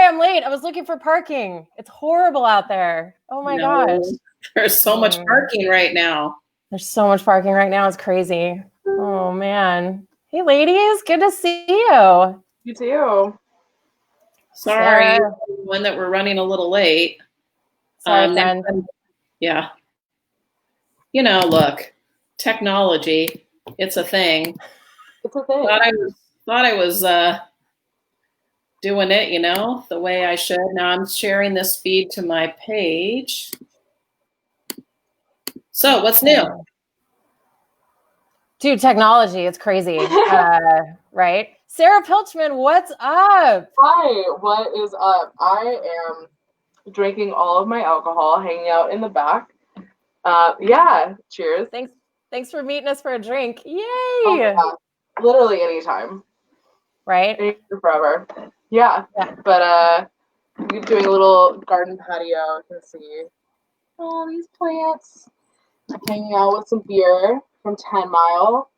I'm late. I was looking for parking. It's horrible out there. Oh my gosh. There's so much parking right now. There's so much parking right now. It's crazy. Oh man. Hey ladies, good to see you. You too. Sorry, one that we're running a little late. Sorry, friend. Yeah. You know, look, technology, it's a thing. It's a thing. Thought I was doing it, you know, the way I should. Now I'm sharing this feed to my page. So what's new? Dude, technology, it's crazy. Right? Sara Pilchman, what's up? Hi, what is up? I am drinking all of my alcohol, hanging out in the back. Yeah, cheers. Thanks for meeting us for a drink. Yay! Oh, yeah. Literally anytime. Right? Forever. Yeah. But you're doing a little garden patio. You can see all these plants. I'm hanging out with some beer from 10 Mile.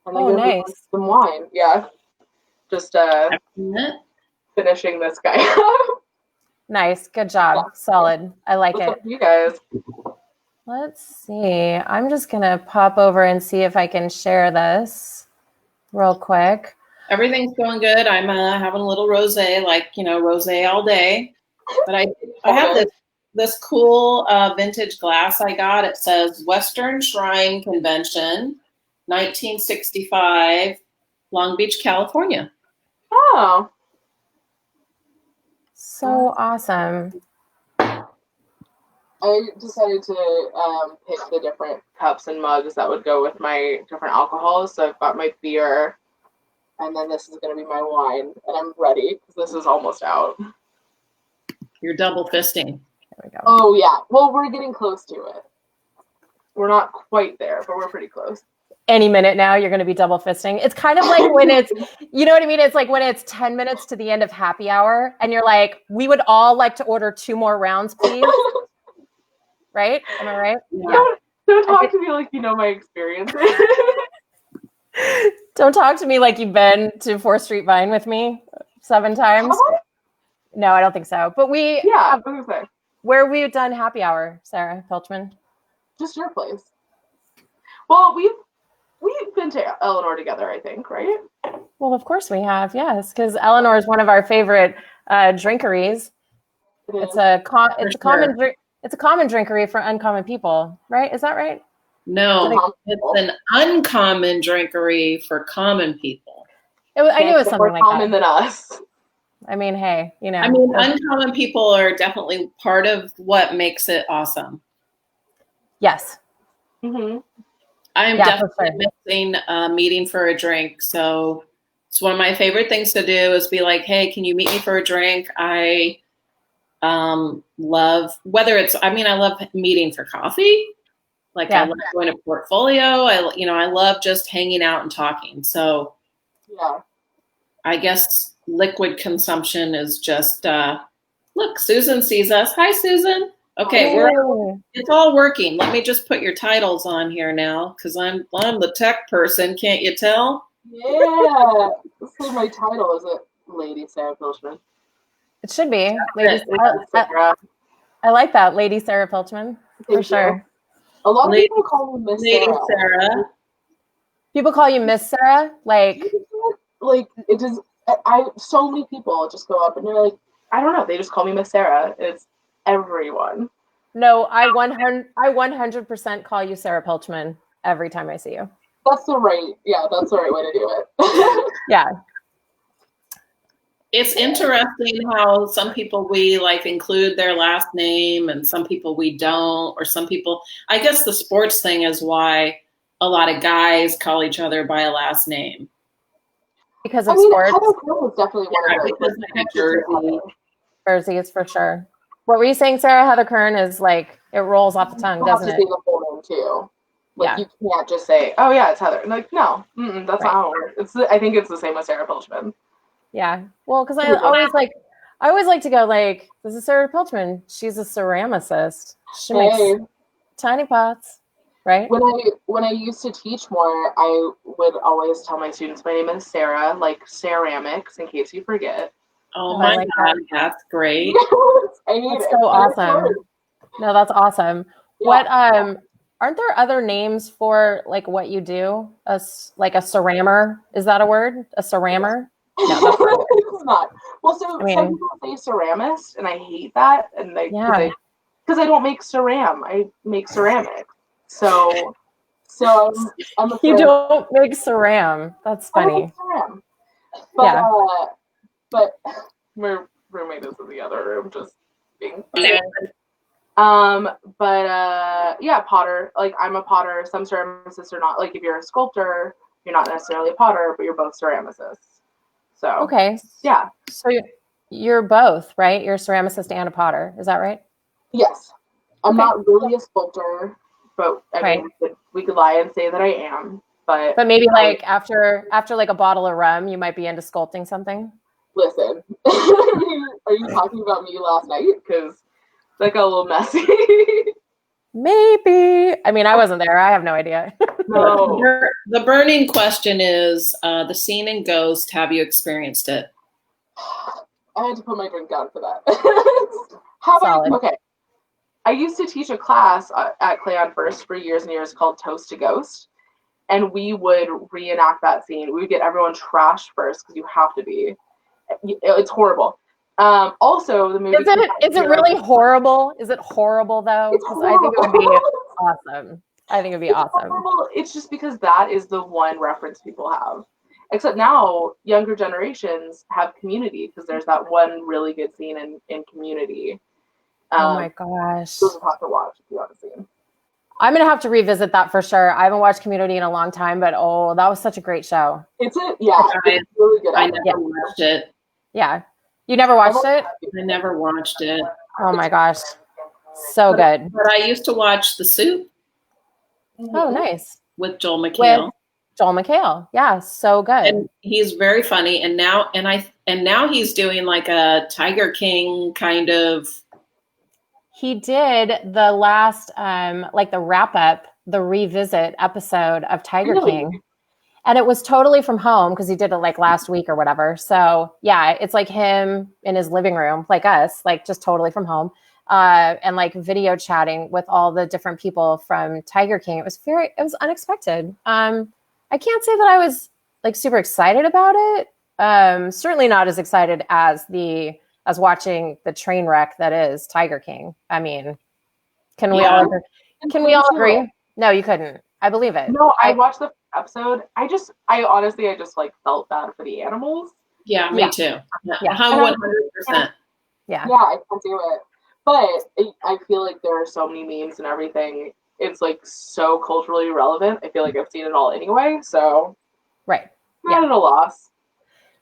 And then nice. Some wine. Yeah. Just finishing this guy. Nice. Good job. Yeah. Solid. I like it. You guys. Let's see. I'm just going to pop over and see if I can share this real quick. Everything's going good. I'm having a little rosé, rosé all day. But I have this cool vintage glass I got. It says Western Shrine Convention, 1965, Long Beach, California. Oh. So awesome. I decided to pick the different cups and mugs that would go with my different alcohols. So I've got my beer, and then this is going to be my wine, and I'm ready because this is almost out. You're double fisting. There we go. Oh, yeah. Well, we're getting close to it. We're not quite there, but we're pretty close. Any minute now, you're going to be double fisting. It's kind of like when it's, you know what I mean? It's like when it's 10 minutes to the end of happy hour, and you're like, we would all like to order 2 more rounds, please. Right? Am I right? Yeah. Don't talk to me like you know my experience. Don't talk to me like you've been to 4th Street Vine with me 7 times. No, I don't think so. But where we've done happy hour, Sara Pilchman? Just your place. Well, we've been to Eleanor together, I think, right? Well, of course we have, yes, because Eleanor is one of our favorite drinkeries. It's a common drink. It's a common drinkery for uncommon people, right? Is that right? No, it's an uncommon drinkery for common people. I knew it was something like that. More common than us. I mean, hey, you know. I mean, uncommon people are definitely part of what makes it awesome. Yes. Mm-hmm. I'm definitely missing a meeting for a drink. So it's one of my favorite things to do is be like, hey, can you meet me for a drink? I love I love meeting for coffee. I love going to Portfolio. I love just hanging out and talking. So yeah, I guess liquid consumption is just, look, Susan sees us. Hi, Susan. Okay. It's all working. Let me just put your titles on here now. Cause I'm the tech person. Can't you tell? Yeah. Let's say my title is Lady Sara Pilchman. It should be. I like that, Lady Sara Pilchman. For sure. A lot of people call me Miss Sarah. People call you Miss Sara? Like it just so many people just go up and they're like, I don't know, they just call me Miss Sara. It's everyone. No, I 100% call you Sara Pilchman every time I see you. That's the right way to do it. Yeah. It's interesting how some people we include their last name and some people we don't, or some people, I guess the sports thing is why a lot of guys call each other by a last name. Because of sports. Heather Kern is definitely one of those. Jersey is for sure. What were you saying, Sara? Heather Kern is it rolls off the tongue, doesn't it? You have to say the full name too. You can't just say, oh yeah, it's Heather. No, that's not how it works. I think it's the same with Sara Pilchman. Yeah. Well, because I always like to go this is Sara Pilchman. She's a ceramicist. She makes tiny pots, right? When I used to teach more, I would always tell my students my name is Sara, like ceramics, in case you forget. Oh Oh, my I like God, that's great. That's so awesome. No, that's awesome. Yeah. What aren't there other names for like what you do? Like a ceramer? Is that a word? A ceramer? No, that's not a word. It's not. Well, so I mean, some people say ceramist, and I hate that, and yeah. because I don't make ceram, I make ceramic. So I'm a You ceram. don't make ceram. That's I don't funny. make ceram. But but my roommate is in the other room just being funny. Yeah, potter. Like I'm a potter. Some ceramicists are not. Like if you're a sculptor, you're not necessarily a potter, but you're both ceramicists. So Okay. yeah. So you're both, right? You're a ceramicist and a potter. Is that right? Yes. I'm Okay. not really a sculptor, but I mean we could lie and say that I am. But maybe like after like a bottle of rum, you might be into sculpting something. Listen, are you talking about me last night? Because that got a little messy. Maybe. I mean, I wasn't there. I have no idea. No. The burning question is the scene in Ghost. Have you experienced it? I had to put my drink down for that. Okay. I used to teach a class at Clay on First for years and years called Toast to Ghost. And we would reenact that scene. We would get everyone trashed first because you have to be. It's horrible. Also, the movie. Is it really horrible? Is it horrible though? Because I think it would be awesome. I think it'd be awesome. Horrible. It's just because that is the one reference people have. Except now, younger generations have Community because there's that one really good scene in Community. Oh my gosh. Those will have to watch if you haven't seen. I'm gonna have to revisit that for sure. I haven't watched Community in a long time, but that was such a great show. It's really good. I never watched it. Yeah. You never watched it? I never watched it. Oh my gosh. So good. But I used to watch The Soup. Oh, nice. With Joel McHale. Yeah, so good. And he's very funny. And now he's doing like a Tiger King kind of. He did the last like the wrap up, the revisit episode of Tiger King. And it was totally from home because he did it like last week or whatever. So yeah, it's like him in his living room, like us, like just totally from home. And like video chatting with all the different people from Tiger King. It was unexpected. I can't say that I was like super excited about it. Certainly not as excited as watching the train wreck that is Tiger King. I mean, can we all agree? No, you couldn't. I believe it. No, I watched the episode. I honestly like felt bad for the animals. Yeah, me too. Yeah, 100%. Yeah, I can do it. But I feel like there are so many memes and everything. It's like so culturally relevant. I feel like I've seen it all anyway. So right, not at a loss.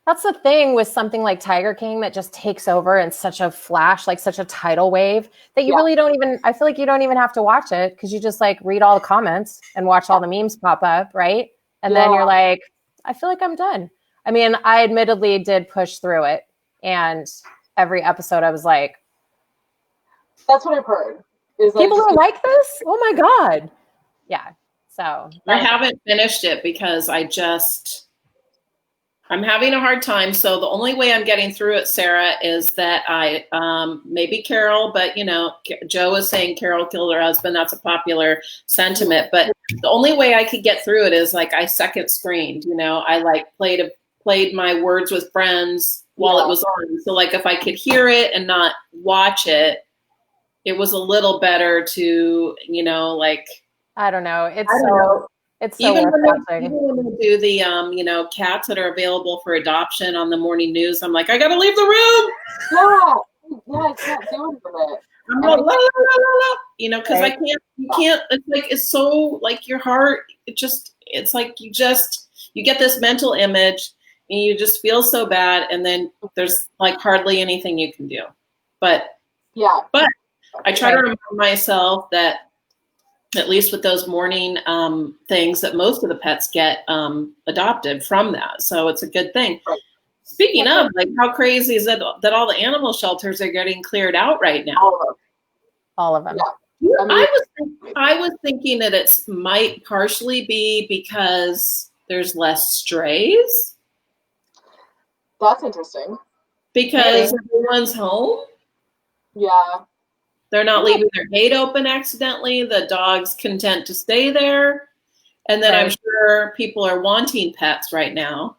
That's the thing with something like Tiger King that just takes over in such a flash, like such a tidal wave that you really don't even, I feel like you don't even have to watch it because you just like read all the comments and watch all the memes pop up, right? And then you're like, I feel like I'm done. I mean, I admittedly did push through it. And every episode I was like, that's what I've heard. People don't like this? Oh my God. Yeah. So I haven't finished it because I'm having a hard time. So the only way I'm getting through it, Sarah, is that I maybe Carol, but Joe is saying Carol killed her husband. That's a popular sentiment. But the only way I could get through it is like I second screened. I like played my Words with Friends while it was on. So like if I could hear it and not watch it, it was a little better to like. I don't know. It's so even worth watching. Even when we do the cats that are available for adoption on the morning news, I'm like, I gotta leave the room. Yeah, I can't do it with it. I'm like, la, la, la, la, because I can't. You can't. It's like it's so like your heart. It's like you get this mental image, and you just feel so bad, and then there's like hardly anything you can do. But I try to remind myself that, at least with those morning things, that most of the pets get adopted from that. So it's a good thing. Right. Speaking of, like, how crazy is it that all the animal shelters are getting cleared out right now? All of them. Yeah. I was thinking that it might partially be because there's less strays. That's interesting. Because everyone's home. Yeah. They're not leaving their gate open accidentally. The dog's content to stay there. And then I'm sure people are wanting pets right now.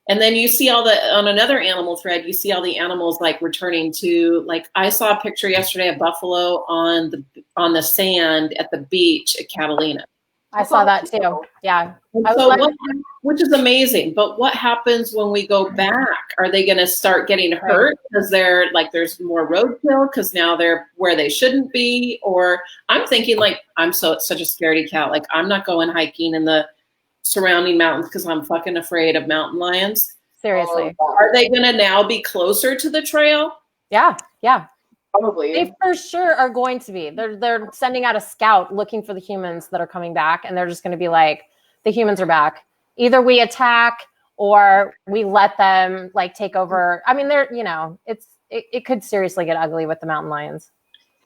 And then you see on another animal thread, you see all the animals like returning to, like, I saw a picture yesterday of buffalo on the sand at the beach at Catalina. I saw that too. Yeah. Which is amazing. But what happens when we go back? Are they going to start getting hurt because there's more roadkill because now they're where they shouldn't be? Or I'm thinking like, I'm such a scaredy cat. Like, I'm not going hiking in the surrounding mountains because I'm fucking afraid of mountain lions. Seriously. Are they going to now be closer to the trail? Yeah. Yeah. Probably. They for sure are going to be. They're sending out a scout looking for the humans that are coming back, and they're just going to be like, the humans are back. Either we attack or we let them like take over. I mean, it could seriously get ugly with the mountain lions.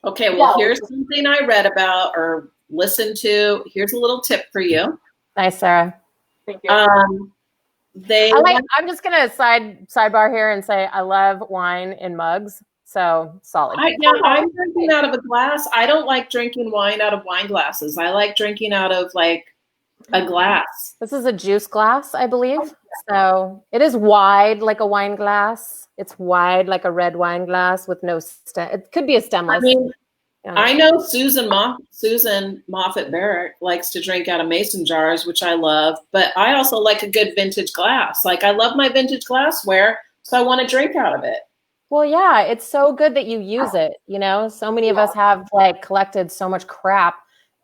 Okay, well, here's something I read about or listened to. Here's a little tip for you. Nice, Sarah. Thank you. I'm just gonna sidebar here and say I love wine in mugs. So solid. I'm drinking out of a glass. I don't like drinking wine out of wine glasses. I like drinking out of like a glass. This is a juice glass, I believe. So it is wide like a wine glass. It's wide like a red wine glass with no stem. It could be a stemless. I mean, I know Susan Moffat Barrett likes to drink out of mason jars, which I love. But I also like a good vintage glass. Like, I love my vintage glassware, so I want to drink out of it. Well, yeah, it's so good that you use it. You know, so many of us have like collected so much crap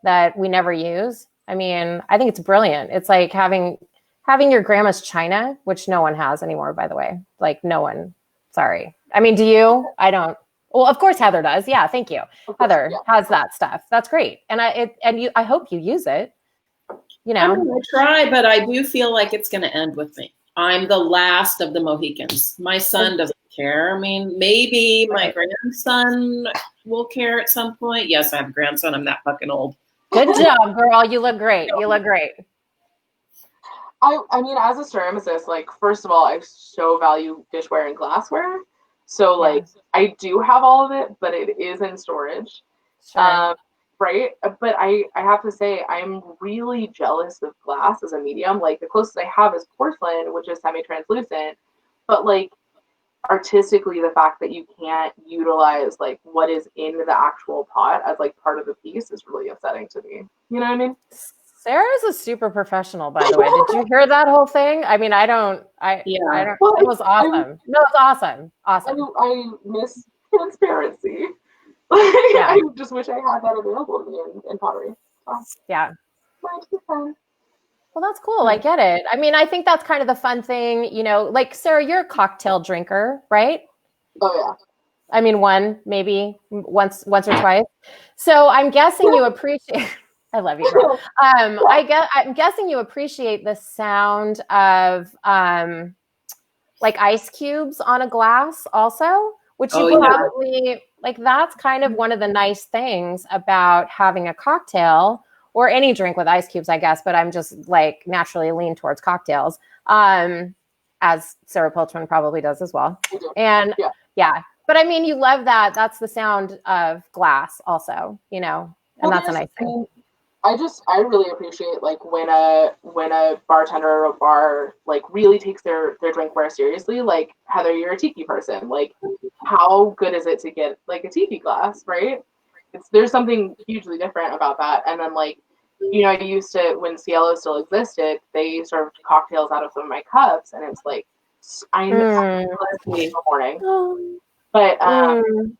that we never use. I mean, I think it's brilliant. It's like having your grandma's china, which no one has anymore, by the way. Like, no one. Sorry. I mean, do you? I don't. Well, of course Heather does. Yeah, thank you. Heather has that stuff. That's great. And I hope you use it. You know, I try, but I do feel like it's going to end with me. I'm the last of the Mohicans. My son doesn't care. I mean, maybe my grandson will care at some point. Yes, I have a grandson. I'm that fucking old. Good job, girl. You look great. You look great. I mean, as a ceramicist, like, first of all, I so value dishware and glassware. So, like, I do have all of it, but it is in storage. Sure. Right? But I have to say, I'm really jealous of glass as a medium. Like, the closest I have is porcelain, which is semi-translucent. But, like, artistically, the fact that you can't utilize, like, what is in the actual pot as, like, part of the piece is really upsetting to me. You know what I mean? Sarah's a super professional, by the way. Did you hear that whole thing? I mean, I don't. It was awesome. No, it's awesome. Awesome. I miss transparency. I just wish I had that available to me in pottery. Yeah. Well, that's cool. I get it. I mean, I think that's kind of the fun thing, you know, like, Sarah, you're a cocktail drinker, right? Oh, yeah. I mean, maybe once or twice. So I'm guessing you appreciate, I love you, girl. I'm guessing you appreciate the sound of like ice cubes on a glass also, which you probably, like, that's kind of one of the nice things about having a cocktail or any drink with ice cubes, I guess, but I'm just like naturally lean towards cocktails, as Sarah Pilchman probably does as well. And but I mean, you love that. That's the sound of glass also, you know, and that's a nice thing. I really appreciate, like, when a bartender or a bar, like, really takes their drinkware seriously. Like, Heather, you're a tiki person. Like, how good is it to get, like, a tiki glass, right? There's something hugely different about that. And then, like, you know, I used to, when Cielo still existed, they served cocktails out of some of my cups, and it's like, I know in the morning. But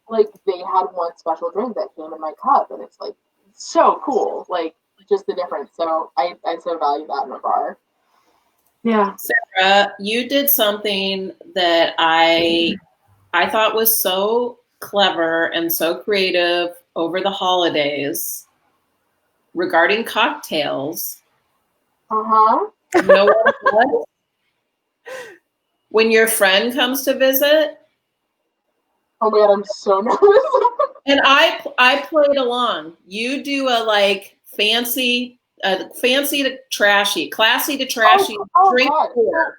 like, they had one special drink that came in my cup, and it's like so cool, like, just the difference. So I so value that in a bar. Yeah. Sarah, you did something that I thought was so clever and so creative over the holidays regarding cocktails. Uh-huh. You know what it was? When your friend comes to visit. Oh my God, I'm so nervous. And I played along. You do a, like, fancy to trashy, classy to trashy drink pour.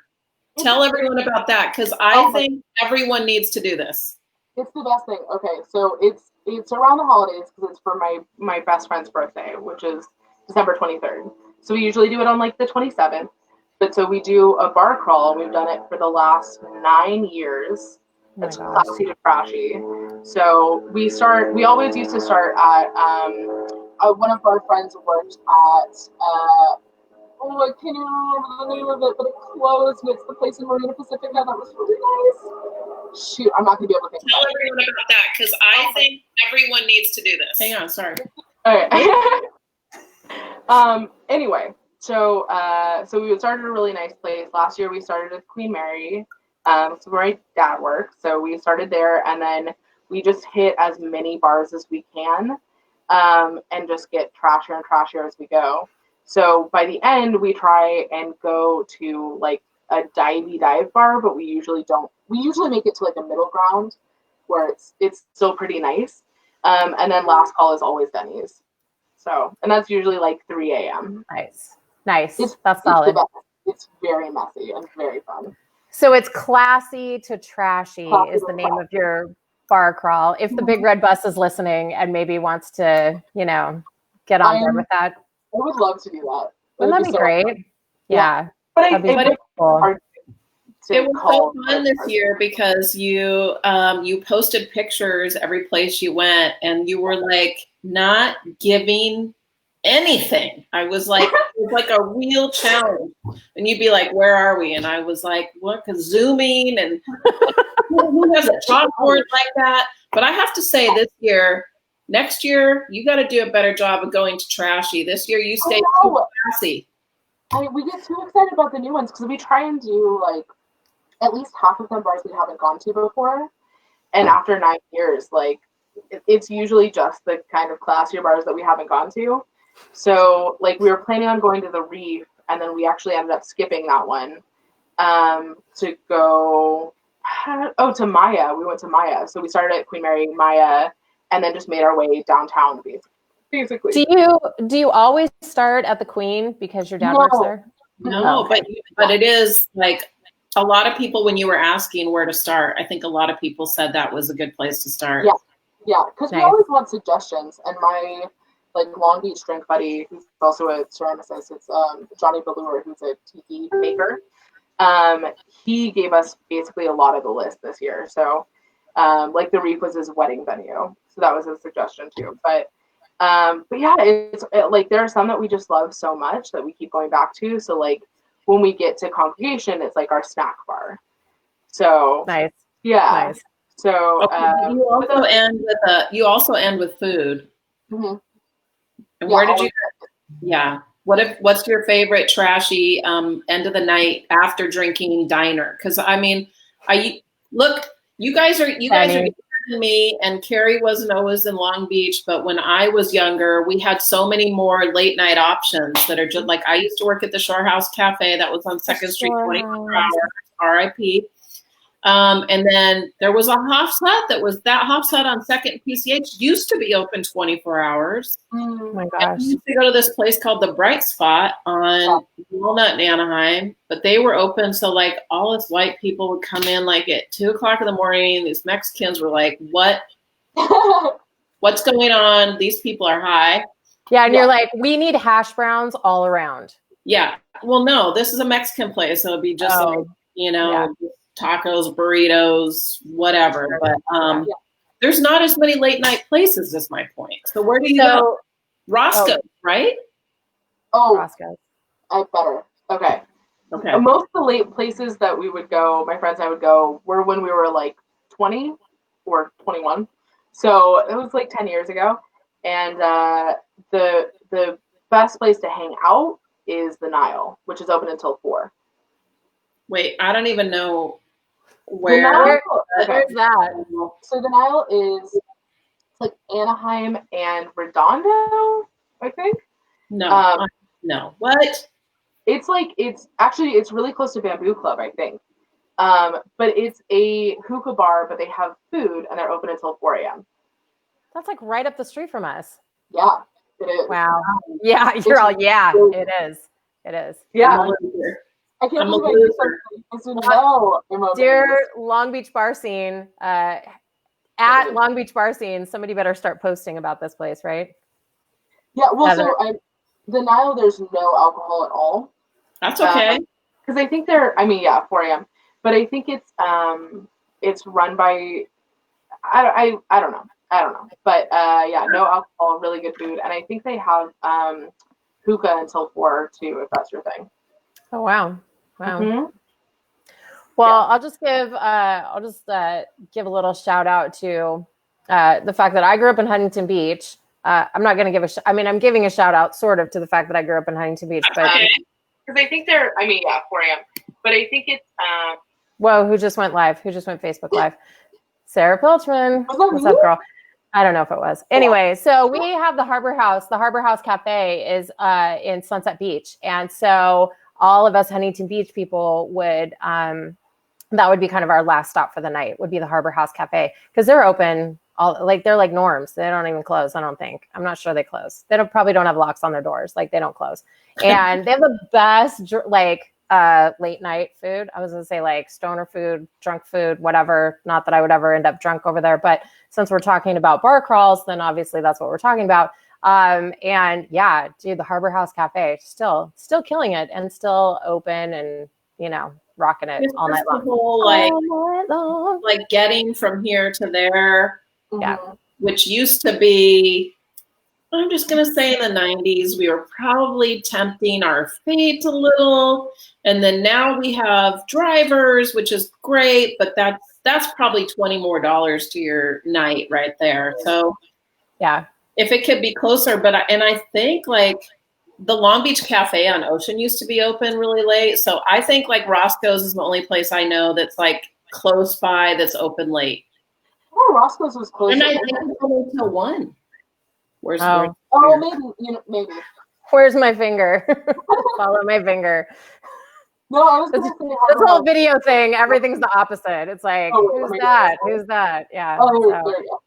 Tell everyone about that, because I think everyone needs to do this. It's the best thing. Okay, so it's around the holidays because it's for my best friend's birthday, which is December 23rd. So we usually do it on like the 27th. But so we do a bar crawl. We've done it for the last 9 years. It's classy to trashy. So we always used to start at one of our friends worked at I can't even remember the name of it, but it closed, and it's the place in Marina Pacifica that was really nice. Shoot, I'm not gonna be able to think. Tell everyone about that, because I think everyone needs to do this. Hang on, sorry. All right. Anyway, so we started a really nice place. Last year we started at Queen Mary. So where my dad works. So we started there, and then we just hit as many bars as we can, and just get trashier and trashier as we go. So by the end, we try and go to like a dive bar, but we usually don't. We usually make it to like a middle ground where it's still pretty nice. And then last call is always Denny's. So, and that's usually like 3 a.m. Nice. That's solid. It's very messy and very fun. So it's classy to trashy is the name of your bar crawl. If the Big Red Bus is listening and maybe wants to, get on board with that. I would love to do that. Wouldn't that be great? Yeah. But it was so fun this year because you posted pictures every place you went, and you were like not giving anything. I was like, it was like a real challenge. And you'd be like, where are we? And I was like, what? Because zooming and who has a chalkboard like that? But I have to say next year, you got to do a better job of going to trashy. This year, you stay too classy. We get too excited about the new ones because we try and do like at least half of them bars we haven't gone to before. And after 9 years, like it's usually just the kind of classier bars that we haven't gone to. So like we were planning on going to the Reef, and then we actually ended up skipping that one to go to Maya. We went to Maya. So we started at Queen Mary, Maya, and then just made our way downtown basically. Do you always start at the Queen because your dad works there? No, okay. but it is like a lot of people, when you were asking where to start, I think a lot of people said that was a good place to start. Yeah, because we always want suggestions. And my Long Beach drink buddy, who's also a ceramicist, it's Johnny Ballure, who's a tiki maker. He gave us basically a lot of the list this year. So the Reef was his wedding venue, so that was a suggestion too. But yeah, it's there are some that we just love so much that we keep going back to. So like when we get to Congregation, it's like our snack bar. So nice. Yeah. Nice. So you also end with food. Mm-hmm. And where did you? Yeah. What's your favorite trashy end of the night after drinking diner? Because I mean, you guys are younger than me, and Keri wasn't always in Long Beach, but when I was younger, we had so many more late night options that are just like, I used to work at the Shore House Cafe that was on 2nd Street, 24 hours, RIP. And then there was a Hofs Hut on 2nd PCH used to be open 24 hours. Oh my gosh. We used to go to this place called the Bright Spot on Walnut in Anaheim, but they were open. So like all us white people would come in like at 2:00 in the morning. These Mexicans were like, what's going on? These people are high. Yeah. And you're like, we need hash browns all around. Yeah. Well, no, this is a Mexican place. So it'd be just tacos, burritos, whatever. But there's not as many late night places, is my point. So where do you go? Roscoe's, right? Oh, Roscoe's. Better. Okay. Most of the late places that we would go, my friends and I would go, were when we were like 20 or 21. So it was like 10 years ago. And the best place to hang out is the Nile, which is open until 4. Wait, I don't even know where's that? So the Nile is like Anaheim and Redondo, I think. No. What? It's really close to Bamboo Club, I think. But it's a hookah bar, but they have food and they're open until 4 a.m. That's like right up the street from us. Yeah, it is. Wow. Yeah, it is. It is. Yeah. I can't I'm a believe I did loser. something. No, Dear Long Beach bar scene, at Long Beach bar scene, somebody better start posting about this place, right? Yeah, well, Heather. so the Nile, there's no alcohol at all. That's okay. Because I think they're, I mean, yeah, 4 a.m. But I think it's run by, I don't know. I don't know. But yeah, no alcohol, really good food. And I think they have hookah until 4 too, if that's your thing. Oh, wow. Wow. Mm-hmm. Well, yeah. I'll just give a little shout out to the fact that I grew up in Huntington Beach. I'm not going to give I'm giving a shout out sort of to the fact that I grew up in Huntington Beach, but because I think they're, I mean, yeah, 4 a.m. But I think it's whoa, who just went live? Who just went Facebook live? Sarah Pilchman. What's me? up, girl? I don't know if it was. Anyway, so we have the Harbor House. The Harbor House Cafe is in Sunset Beach. And so all of us Huntington Beach people would, that would be kind of our last stop for the night, would be the Harbor House Cafe. Because they're open, they're like norms. They don't even close, I don't think. I'm not sure they close. They probably don't have locks on their doors. Like, they don't close. And they have the best, late night food. I was going to say like stoner food, drunk food, whatever. Not that I would ever end up drunk over there, but since we're talking about bar crawls, then obviously that's what we're talking about. And yeah, dude, the Harbor House Cafe still killing it and still open and, you know, rocking it all night long. All night long. Like getting from here to there. Yeah. Which used to be, I'm just going to say in the 90s, we were probably tempting our fate a little. And then now we have drivers, which is great, but that's probably $20 more to your night right there. So yeah, if it could be closer, I think like the Long Beach Cafe on Ocean used to be open really late. So I think like Roscoe's is the only place I know that's like close by that's open late. Oh, Roscoe's was close. And I think it's only till 1. Where's maybe. Where's my finger? Follow my finger. No, I was going to say this whole video thing. Everything's the opposite. It's like, who's that? Who's that? Yeah. Oh, there you go.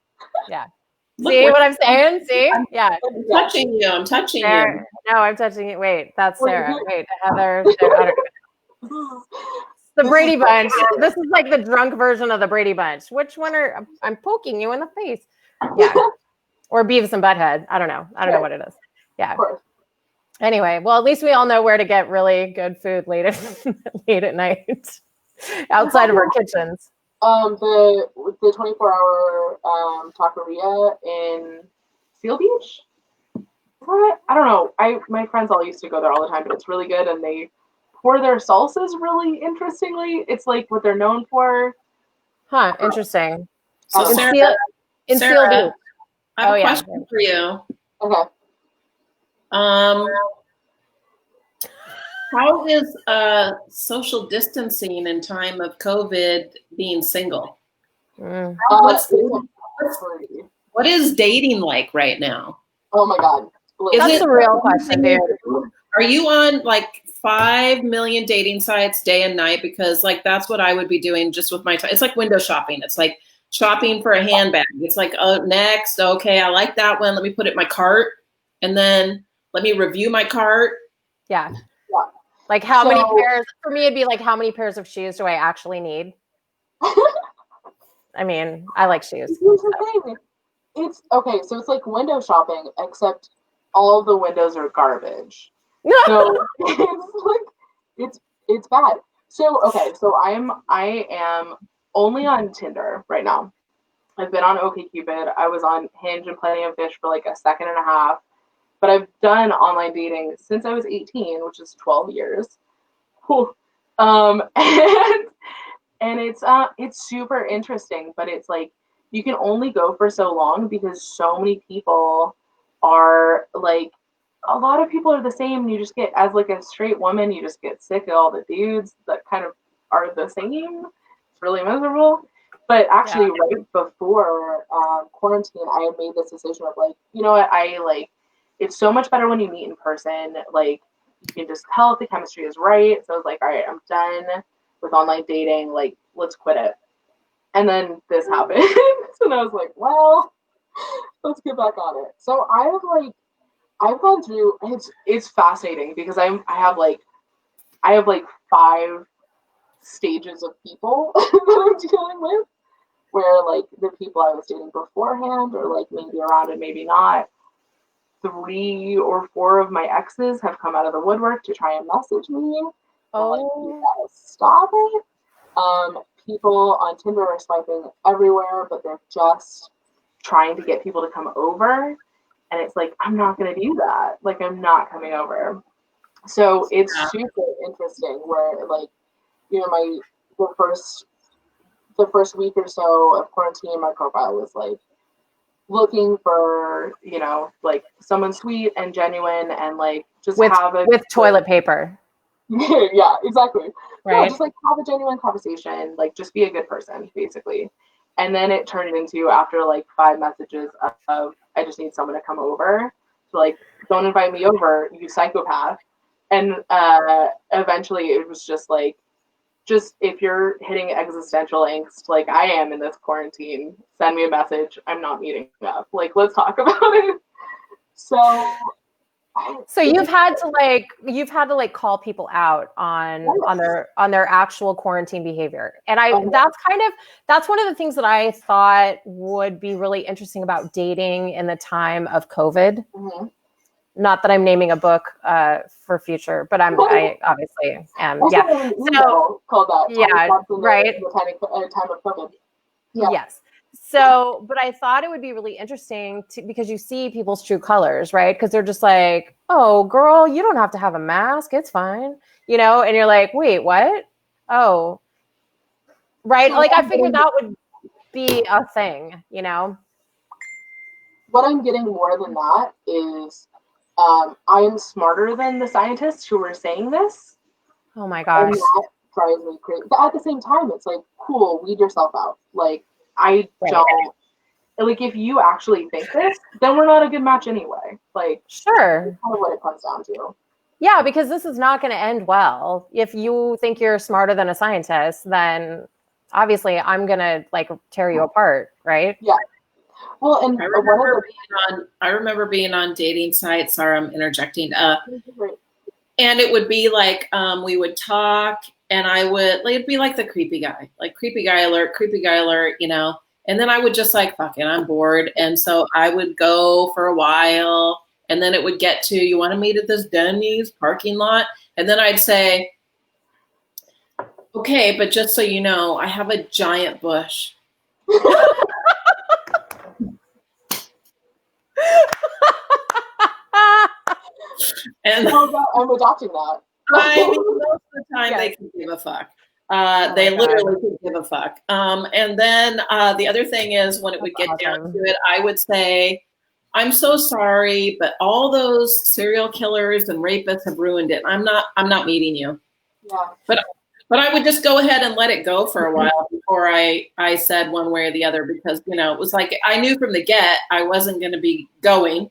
Yeah. See what I'm saying? See? Yeah. I'm touching you. I'm touching you. No, I'm touching you. Wait, that's Sarah. Wait, Heather. Sarah, the Brady Bunch. This is like the drunk version of the Brady Bunch. Which one I'm poking you in the face? Yeah. Or Beavis and Butthead. I don't know. I don't know what it is. Yeah. Anyway, well, at least we all know where to get really good food late at night outside of our kitchens. The 24-hour taqueria in Seal Beach. What? I don't know. My friends all used to go there all the time, but it's really good, and they pour their salsas really interestingly. It's like what they're known for. Huh? Interesting. So Seal Beach. I have a question for you. Okay. How is social distancing in time of COVID being single? What is dating like right now? Oh my God. That's a real question, dude. Are you on like 5 million dating sites day and night? Because like that's what I would be doing just with my time. It's like window shopping. It's like shopping for a handbag. It's like, oh, next. Okay, I like that one. Let me put it in my cart. And then let me review my cart. Yeah. Like how many pairs, for me, it'd be like, how many pairs of shoes do I actually need? I mean, I like shoes. Here's the thing. It's okay. So it's like window shopping, except all the windows are garbage. So it's bad. So, okay. So I am only on Tinder right now. I've been on OkCupid. I was on Hinge and Plenty of Fish for like a second and a half. But I've done online dating since I was 18, which is 12 years. And it's super interesting, but it's like you can only go for so long because so many people are like, a lot of people are the same. You just get, as like a straight woman, you just get sick of all the dudes that kind of are the same. It's really miserable. But actually, right before quarantine, I had made this decision of like, you know what, it's so much better when you meet in person. Like, you can just tell if the chemistry is right. So I was like, all right, I'm done with online dating. Like, let's quit it. And then this happened. And I was like, well, let's get back on it. So I've gone through, it's fascinating because I have 5 stages of people that I'm dealing with, where like the people I was dating beforehand, or like maybe around and maybe not. 3 or 4 of my exes have come out of the woodwork to try and message me. I'm like, you gotta stop it. People on Tinder are swiping everywhere, but they're just trying to get people to come over. And it's like, I'm not going to do that. Like, I'm not coming over. So it's super interesting where, like, you know, the first week or so of quarantine, my profile was like looking for, you know, like someone sweet and genuine and like just with toilet paper. Yeah, exactly. Right. Yeah, just like have a genuine conversation, like just be a good person, basically. And then it turned into, after like 5 messages of I just need someone to come over. So like, don't invite me over, you psychopath. And eventually it was just like, just if you're hitting existential angst like I am in this quarantine, send me a message. I'm not meeting up. Like, let's talk about it. So you've had to like call people out on their actual quarantine behavior. And that's one of the thing that I thought would be really interesting about dating in the time of COVID. Mm-hmm. Not that I'm naming a book for future, but I obviously am. Yeah. So called that. Yeah. Right. The time of COVID. Yeah. Yes. So, but I thought it would be really interesting because you see people's true colors, right? Because they're just like, oh, girl, you don't have to have a mask. It's fine. You know, and you're like, wait, what? Oh, right. So like, I figured that would be a thing, you know? What I'm getting more than that is I am smarter than the scientists who are saying this. Oh my gosh. And that drives me crazy. But at the same time, it's like, cool, weed yourself out. Like, I don't, like, if you actually think this, then we're not a good match anyway. Like, sure. That's kind of what it comes down to. Yeah, because this is not going to end well. If you think you're smarter than a scientist, then obviously I'm going to like tear you apart, right? Yeah. Well, and I remember being on dating sites. Sorry, I'm interjecting. And it would be like we would talk, and it'd be like the creepy guy alert, you know. And then I would just like, fuck it, I'm bored, and so I would go for a while, and then it would get to, you want to meet at this Denny's parking lot, and then I'd say, okay, but just so you know, I have a giant bush. And I'm adopting that. I mean, most of the time they can give a fuck. They literally could give a fuck. And then the other thing is, when it would get down to it, I would say, I'm so sorry, but all those serial killers and rapists have ruined it. I'm not meeting you. Yeah. But I would just go ahead and let it go for a while before I said one way or the other, because, you know, it was like, I knew from the get I wasn't going to be going.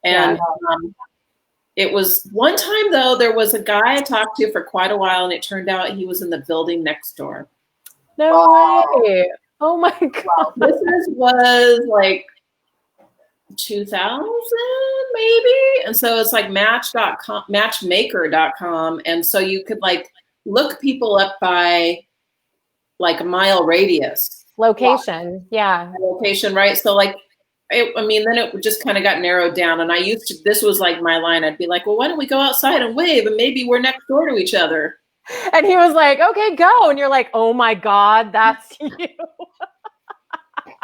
And it was one time, though, there was a guy I talked to for quite a while, and it turned out he was in the building next door. No way. Oh my God. This was like 2000 maybe. And so it's like matchmaker.com. And so you could like look people up by like a mile radius. Location. Yeah. Location, right? So like, then it just kind of got narrowed down. And this was like my line. I'd be like, well, why don't we go outside and wave, and maybe we're next door to each other. And he was like, okay, go. And you're like, oh my God, that's you.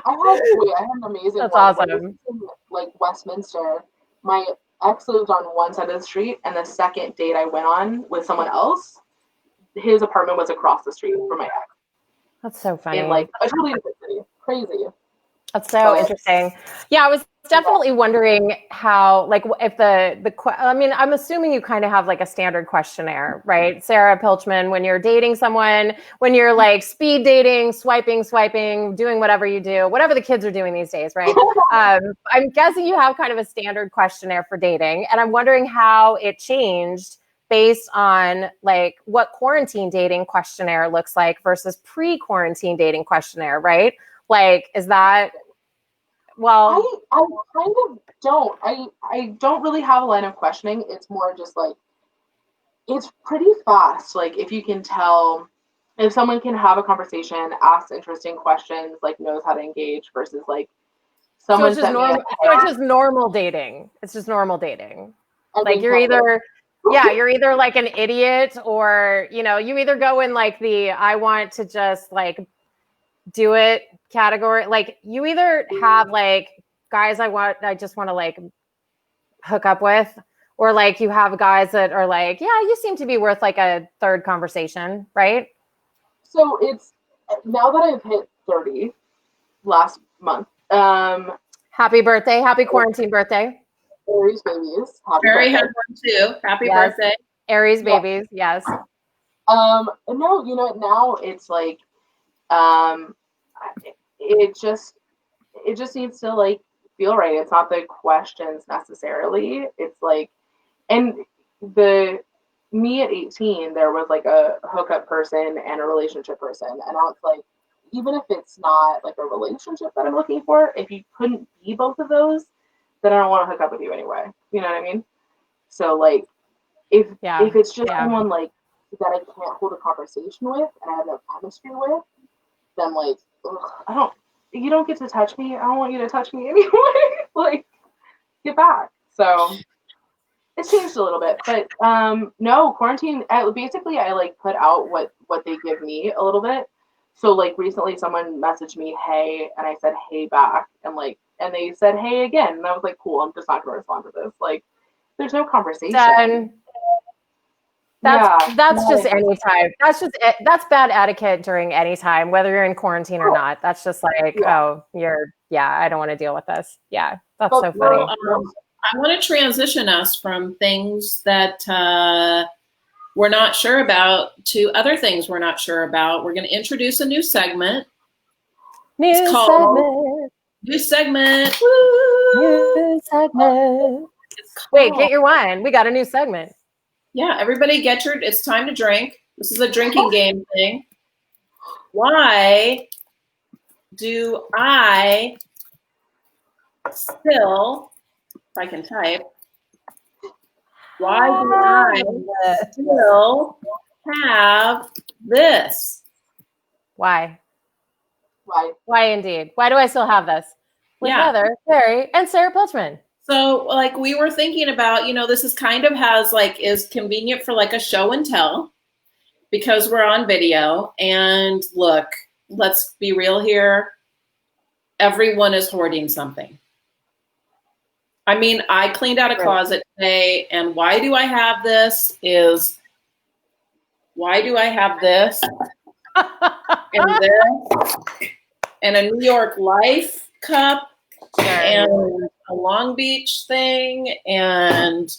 I had an amazing That's one. awesome. In, like Westminster, my ex lived on one side of the street, and the second date I went on with someone else, his apartment was across the street from my ex. That's so funny. In like a totally different city. Crazy. That's so interesting. Yeah, I was definitely wondering how, like, if I'm assuming you kind of have like a standard questionnaire, right? Sara Pilchman, when you're dating someone, when you're like speed dating, swiping, doing whatever you do, whatever the kids are doing these days, right? I'm guessing you have kind of a standard questionnaire for dating. And I'm wondering how it changed based on like what quarantine dating questionnaire looks like versus pre-quarantine dating questionnaire, right? Like, is that, well, I kind of don't. I don't really have a line of questioning. It's more just like, it's pretty fast. Like if you can tell, if someone can have a conversation, ask interesting questions, like knows how to engage versus like So someone it's just sent me a normal. So it's just normal dating. It's just normal dating. I Like think you're kind of either, yeah, you're either like an idiot or, you know, you either go in like the I want to just like do it category. Like you either have like guys I just want to like hook up with, or like you have guys that are like, yeah, you seem to be worth like a third conversation, right? so it's now that I've hit 30 last month. Happy birthday. Happy quarantine birthday. Aries babies. Happy Keri has birthday. one too. Happy Yes. birthday. Aries babies. Yes. No, you know, now it's like, um, it just needs to like feel right. It's not the questions necessarily. It's like, and the me at 18, there was like a hookup person and a relationship person, and I was like, even if it's not like a relationship that I'm looking for, if you couldn't be both of those, then I don't want to hook up with you anyway. You know what I mean? So like, if it's just someone like that I can't hold a conversation with and I have no chemistry with, then like, ugh, you don't get to touch me. I don't want you to touch me anyway. Like, get back. So it's changed a little bit, but no, quarantine. Basically, I like put out what they give me a little bit. So like recently, someone messaged me, "Hey," and I said, "Hey" back, and like, and they said, "Hey" again, and I was like, "Cool, I'm just not gonna respond to this." Like, there's no conversation. Done. That's just No. any time. That's bad etiquette during any time, whether you're in quarantine or not. That's just like, oh, I don't want to deal with this. Yeah, that's so funny. I want to transition us from things that we're not sure about to other things we're not sure about. We're going to introduce a new segment. New segment. Woo! New segment. Wait, get your wine. We got a new segment. Yeah, everybody it's time to drink. This is a drinking game thing. Why do I still, if I can type, why do I still have this? Why indeed? Why do I still have this? With Heather, Keri, and Sara Pilchman. So like we were thinking about, this is kind of is convenient for like a show and tell because we're on video. And look, let's be real here. Everyone is hoarding something. I mean, I cleaned out a closet today, and why do I have this and this and a New York Life cup and a Long Beach thing and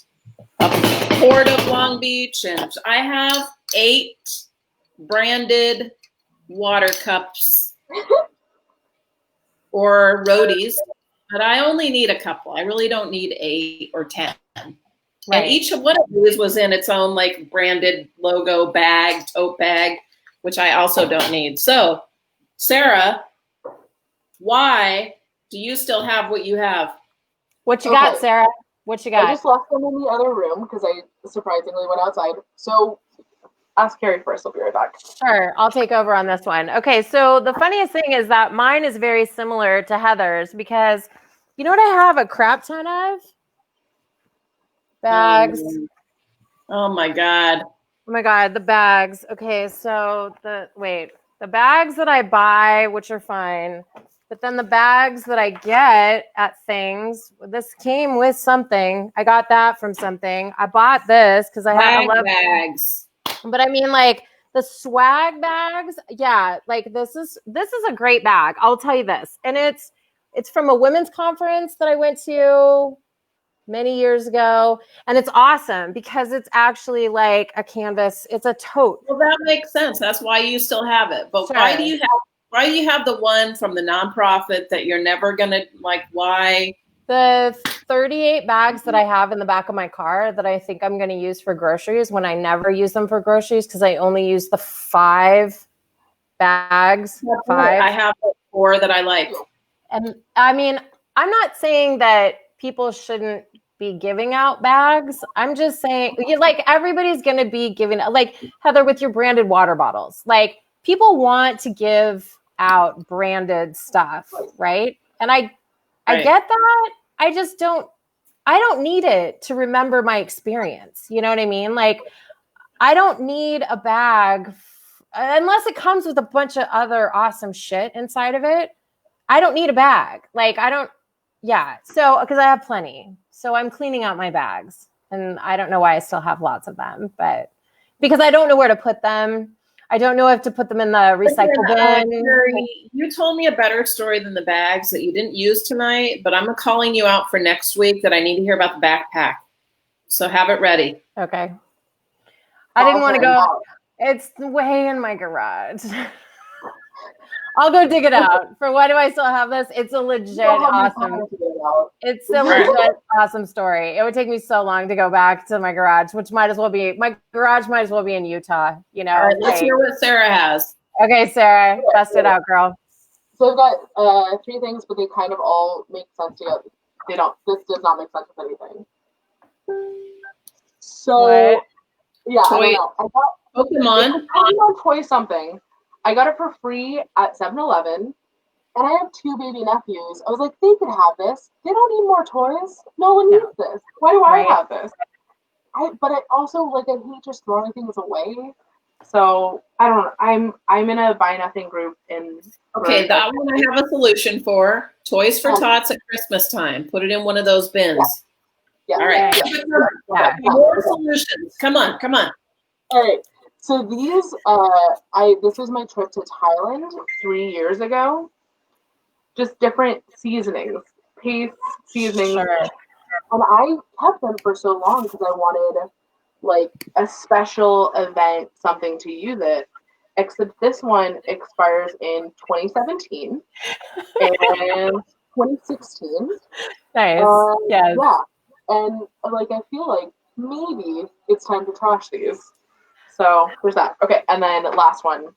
a quart of Long Beach, and I have 8 branded water cups or roadies, but I only need a couple. I really don't need 8 or 10. Right. And each of one of these was in its own like branded logo bag, tote bag, which I also don't need. So, Sara, why do you still have what you have? What you got, Sara? What you got? I just left them in the other room because I surprisingly went outside. So ask Keri first. I'll be right back. Sure. I'll take over on this one. Okay. So the funniest thing is that mine is very similar to Heather's because you know what I have a crap ton of? Bags. Oh my God. Oh my God. The bags. Okay. So the bags that I buy, which are fine, but then the bags that I get at things, this came with something. I got that from something. I bought this because I love bags. But I mean, like the swag bags, yeah, like this is a great bag. I'll tell you this. And it's from a women's conference that I went to many years ago. And it's awesome because it's actually like a canvas. It's a tote. Well, that makes sense. That's why you still have it. But why do you have the one from the nonprofit that you're never gonna like? Why? The 38 bags that I have in the back of my car that I think I'm going to use for groceries when I never use them for groceries because I only use the 5 bags. 5. I have 4 that I like. And I mean, I'm not saying that people shouldn't be giving out bags. I'm just saying, like, everybody's going to be giving, like, Heather, with your branded water bottles. Like, people want to give out branded stuff, right? And I get that. I just don't need it to remember my experience. You know what I mean? Like, I don't need a bag unless it comes with a bunch of other awesome shit inside of it. I don't need a bag. Like, so, because I have plenty. So I'm cleaning out my bags. And I don't know why I still have lots of them, but because I don't know where to put them. I don't know if to put them in the recycle bin. You told me a better story than the bags that you didn't use tonight, but I'm calling you out for next week that I need to hear about the backpack. So have it ready. Okay. I didn't want to go. It's way in my garage. I'll go dig it out. For why do I still have this? It's a legit awesome. It's a legit awesome story. It would take me so long to go back to my garage, which might as well be in Utah. You know. All right, let's hear what Sara has. Okay, Sara, bust it out, girl. So I've got 3 things, but they kind of all make sense together. They don't. This does not make sense with anything. So what? Yeah, I don't know. I got Pokemon toy something. I got it for free at 7-Eleven, and I have 2 baby nephews. I was like, they could have this. They don't need more toys. No one needs this. Why do I have this? But I also, like, I hate just throwing things away. So I don't know. I'm in a buy nothing group Okay, that one I have a solution for. Toys for Tots at Christmas time. Put it in one of those bins. Yeah. All right. Yeah. More solutions. Come on. All right. So these, this was my trip to Thailand 3 years ago. Just different seasonings, paste seasonings. Sure. And I kept them for so long because I wanted, like, a special event, something to use it. Except this one expires in 2017 and 2016. Nice. Yes. Yeah. And, like, I feel like maybe it's time to trash these. So there's that. Okay, and then last one.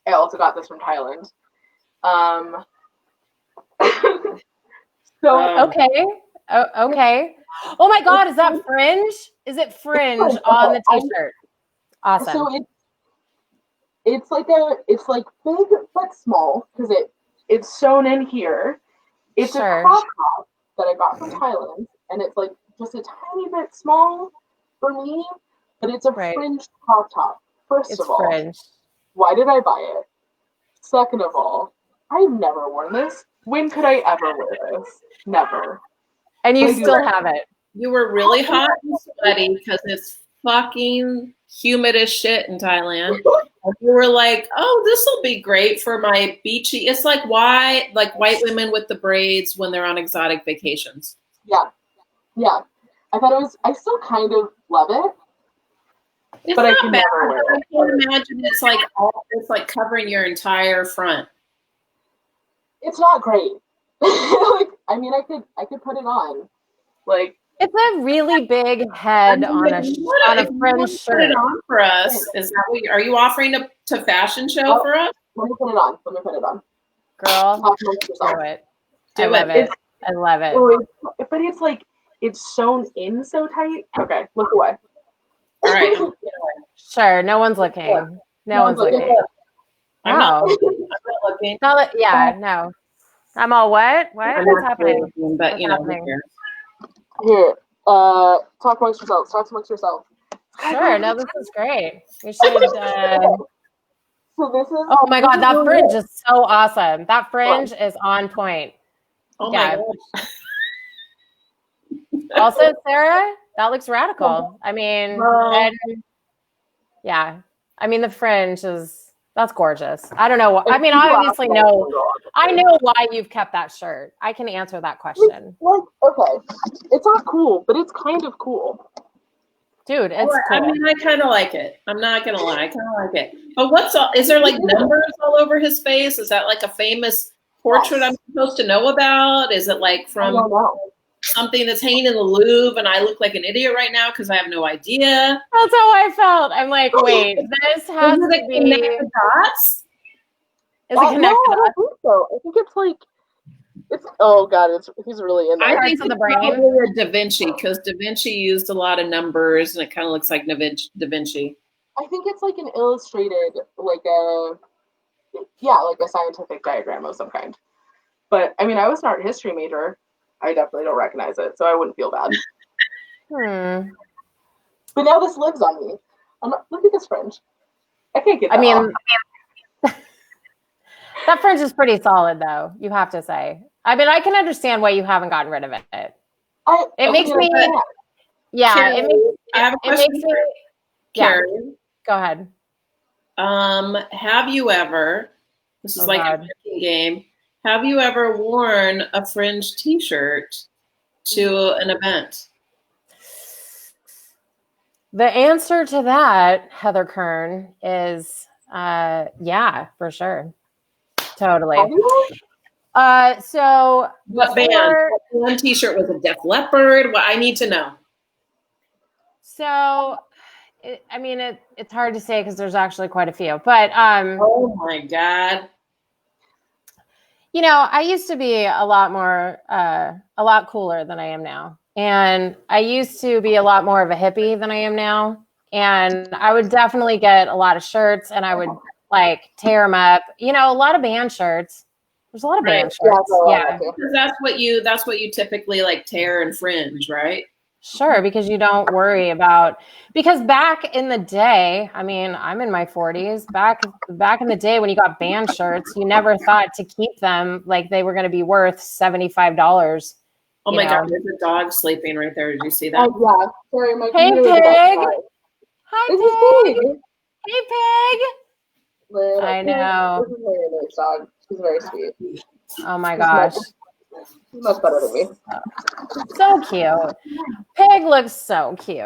I also got this from Thailand. Okay. Okay. Oh my God, is that fringe? Is it fringe on the t-shirt? Awesome. So it's like big but small because it's sewn in here. It's a crop top that I got from Thailand, and it's like just a tiny bit small for me. But it's a fringe crop top. First of all, fringe. Why did I buy it? Second of all, I've never worn this. When could I ever wear this? Never. And you still have it. You were really hot and sweaty because it's fucking humid as shit in Thailand. And you were like, oh, this will be great for my beachy. It's like white women with the braids when they're on exotic vacations. Yeah. I still kind of love it. But I can never wear it. I can't imagine it's like covering your entire front. It's not great. Like, I mean, I could put it on. Like, it's a really big head on a fringe shirt. Put it on for us. Is that what are you offering to fashion show for us? Let me put it on. Girl, do it. I love it. But it's like it's sewn in so tight. Okay, look away. All right. Sure. No one's looking. No one's looking. I'm not looking. No. I'm all what? What? What's happening? But Here. Talk amongst yourselves. Sure. No, this is great. We should. So this is. Oh my God, that fringe is so awesome. That fringe is on point. Oh my God. Also, Sara, that looks radical. I mean, I mean, the fringe that's gorgeous. I don't know. I mean, I obviously know. I know why you've kept that shirt. I can answer that question. Okay, it's not cool, but it's kind of cool. Dude, it's cool. I mean, I kind of like it. I'm not gonna lie, I kind of like it. But is there like numbers all over his face? Is that like a famous portrait I'm supposed to know about? Is it like from something that's hanging in the Louvre and I look like an idiot right now because I have no idea? That's how I felt. I'm like, wait, this has to be dots. Is it connected? No, I don't think so. I think it's like Oh God, he's really in there. I think of the it's brain. probably a Da Vinci because Da Vinci used a lot of numbers and it kind of looks like Da Vinci. I think it's like an illustrated, like a scientific diagram of some kind. But I mean, I was an art history major. I definitely don't recognize it, so I wouldn't feel bad. But now this lives on me. Look at this fringe. I can't get that off. That fringe is pretty solid, though. You have to say. I mean, I can understand why you haven't gotten rid of it. It makes me. Yeah, Keri, I have a question. Makes me. Keri, go ahead. Have you ever? This is like a drinking game. Have you ever worn a fringe T-shirt to an event? The answer to that, Heather Kern, is yeah, for sure. Totally. So what band? One T-shirt was a Def Leppard. What I need to know. So, it's hard to say because there's actually quite a few. But oh my God. You know, I used to be a lot cooler than I am now. And I used to be a lot more of a hippie than I am now. And I would definitely get a lot of shirts and I would like tear them up. You know, a lot of band shirts. There's a lot of band shirts. Yeah. That's what you typically like tear and fringe, right? Sure, because you don't worry about, because back in the day, I mean, I'm in my 40s, back in the day when you got band shirts, you never thought to keep them like they were going to be worth $75. Oh my God, there's a dog sleeping right there. Did you see that? Oh yeah. Sorry, my Hey Pig. Hi Pig. Hey Pig. Little I know. This is my nice dog. She's very sweet. Oh my gosh. She's much better than me. So cute. Pig looks so cute.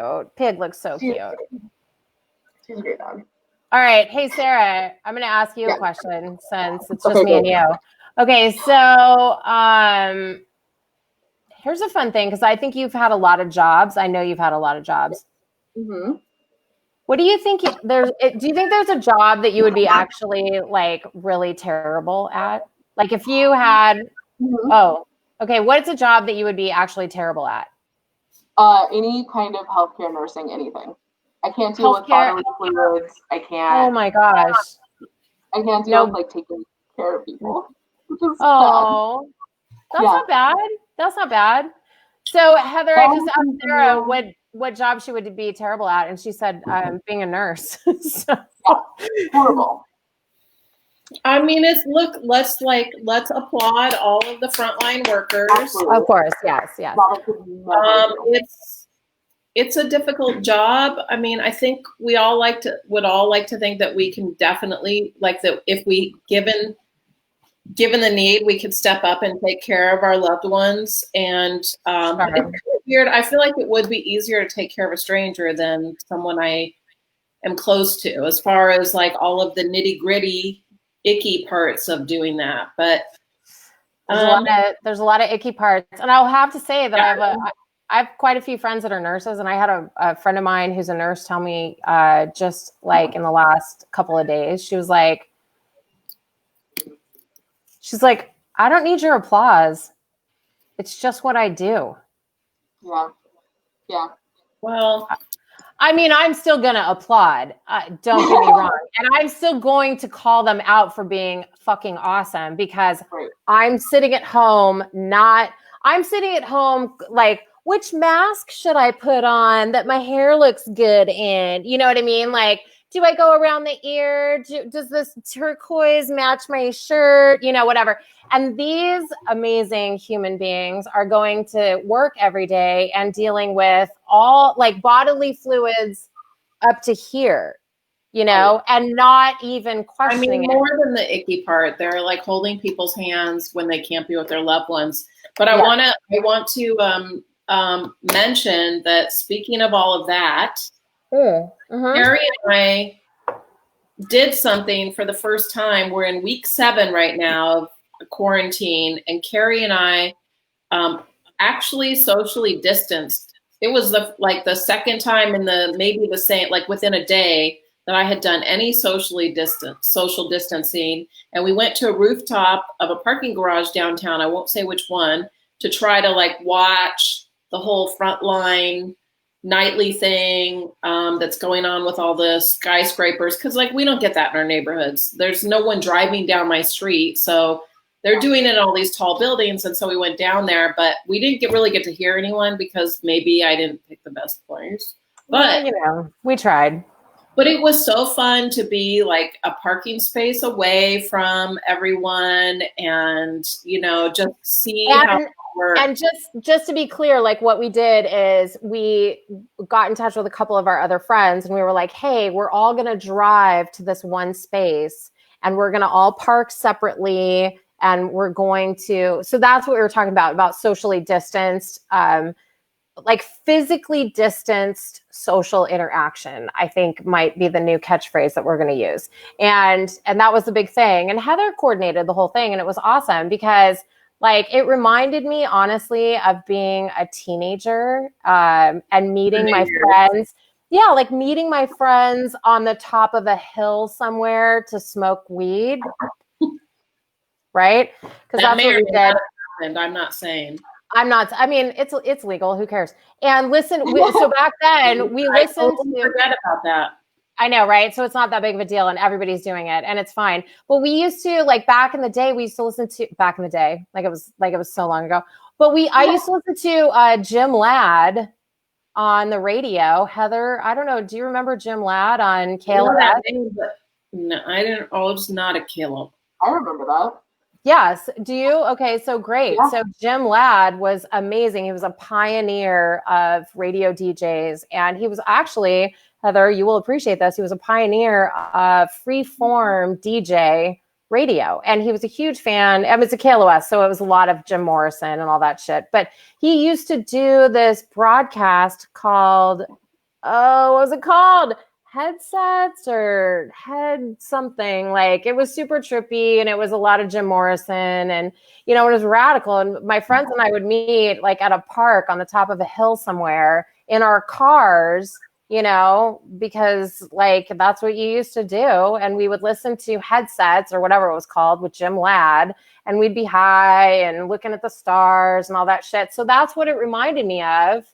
She's a great dog. All right. Hey, Sarah, I'm going to ask you a question since it's just me and you. Okay. So here's a fun thing because I think you've had a lot of jobs. I know you've had a lot of jobs. Mm-hmm. What do you think do you think there's a job that you would be actually like really terrible at? Like if you had, what's a job that you would be actually terrible at? Any kind of healthcare, nursing, anything. I can't deal with bodily fluids. I can't. Oh my gosh. I can't deal with like taking care of people. Oh, that's not bad. That's not bad. So Heather, I just asked Sarah what job she would be terrible at, and she said being a nurse. So. Horrible. I mean, let's applaud all of the frontline workers. Absolutely. Of course, yes. It's a difficult job. I mean, I think we all would like to think that we can definitely that if we given the need, we could step up and take care of our loved ones. And it's kind of weird. I feel like it would be easier to take care of a stranger than someone I am close to, as far as like all of the nitty gritty, icky parts of doing that. But there's a lot of icky parts, and I'll have to say that I have quite a few friends that are nurses, and I had a friend of mine who's a nurse tell me just like in the last couple of days, she's like, I don't need your applause. It's just what I do. Yeah. Well, I mean, I'm still going to applaud. Don't get me wrong. And I'm still going to call them out for being fucking awesome because I'm sitting at home like, which mask should I put on that my hair looks good in? You know what I mean? Like, do I go around the ear? Does this turquoise match my shirt? You know, whatever. And these amazing human beings are going to work every day and dealing with all like bodily fluids up to here, you know, and not even questioning more than the icky part. They're like holding people's hands when they can't be with their loved ones. But I want to mention that speaking of all of that, Keri and I did something for the first time. We're in week 7 right now of quarantine, and Keri and I actually socially distanced. It was the second time in maybe the same, like within a day, that I had done any social distancing. And we went to a rooftop of a parking garage downtown. I won't say which one, to try to like watch the whole frontline nightly thing that's going on with all the skyscrapers. Cause like, we don't get that in our neighborhoods. There's no one driving down my street. So they're doing it in all these tall buildings. And so we went down there, but we didn't really get to hear anyone because maybe I didn't pick the best place. But, we tried. But it was so fun to be like a parking space away from everyone and, just see how it works. And just to be clear, like what we did is we got in touch with a couple of our other friends and we were like, hey, we're all going to drive to this one space and we're going to all park separately. And we're going to, so that's what we were talking about socially distanced, like physically distanced social interaction, I think might be the new catchphrase that we're going to use. And that was the big thing. And Heather coordinated the whole thing and it was awesome because like it reminded me honestly of being a teenager and meeting my friends. Yeah, like meeting my friends on the top of a hill somewhere to smoke weed. Right? Because that's what we did. I'm not saying. I mean, it's legal. Who cares? And listen, so back then we listened to. Forget about that. I know, right? So it's not that big of a deal, and everybody's doing it, and it's fine. But we used to like back in the day. We used to listen to back in the day, like it was so long ago. But I used to listen to Jim Ladd on the radio. Heather, I don't know. Do you remember Jim Ladd on KLOS? No, I didn't. I was not a KLOS. I remember that. Yes. Do you? Okay. So great. Yeah. So Jim Ladd was amazing. He was a pioneer of radio DJs. And he was actually, Heather, you will appreciate this. He was a pioneer of free-form DJ radio. And he was a huge fan. I mean, it's a KLOS, so it was a lot of Jim Morrison and all that shit. But he used to do this broadcast called, what was it called? Headsets or head something. Like it was super trippy and it was a lot of Jim Morrison and it was radical. And my friends and I would meet like at a park on the top of a hill somewhere in our cars, because like that's what you used to do. And we would listen to Headsets or whatever it was called with Jim Ladd and we'd be high and looking at the stars and all that shit. So that's what it reminded me of.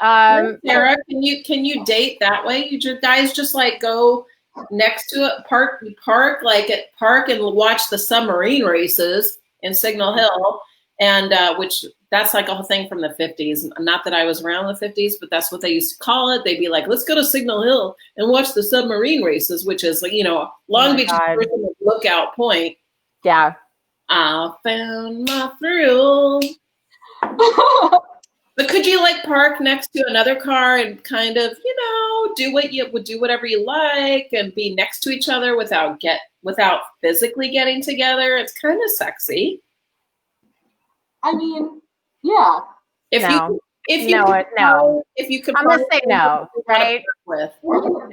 Yeah. Sarah, can you date that way? You guys just like go next to a park and watch the submarine races in Signal Hill, and which that's like a whole thing from the 50s. Not that I was around the 50s, but that's what they used to call it. They'd be like, let's go to Signal Hill and watch the submarine races, which is like Long Beach lookout point. Yeah, I found my thrill. But could you like park next to another car and kind of, do whatever you like and be next to each other without physically getting together? It's kind of sexy. I mean, yeah. If you could, I'm gonna say no, right? With. No.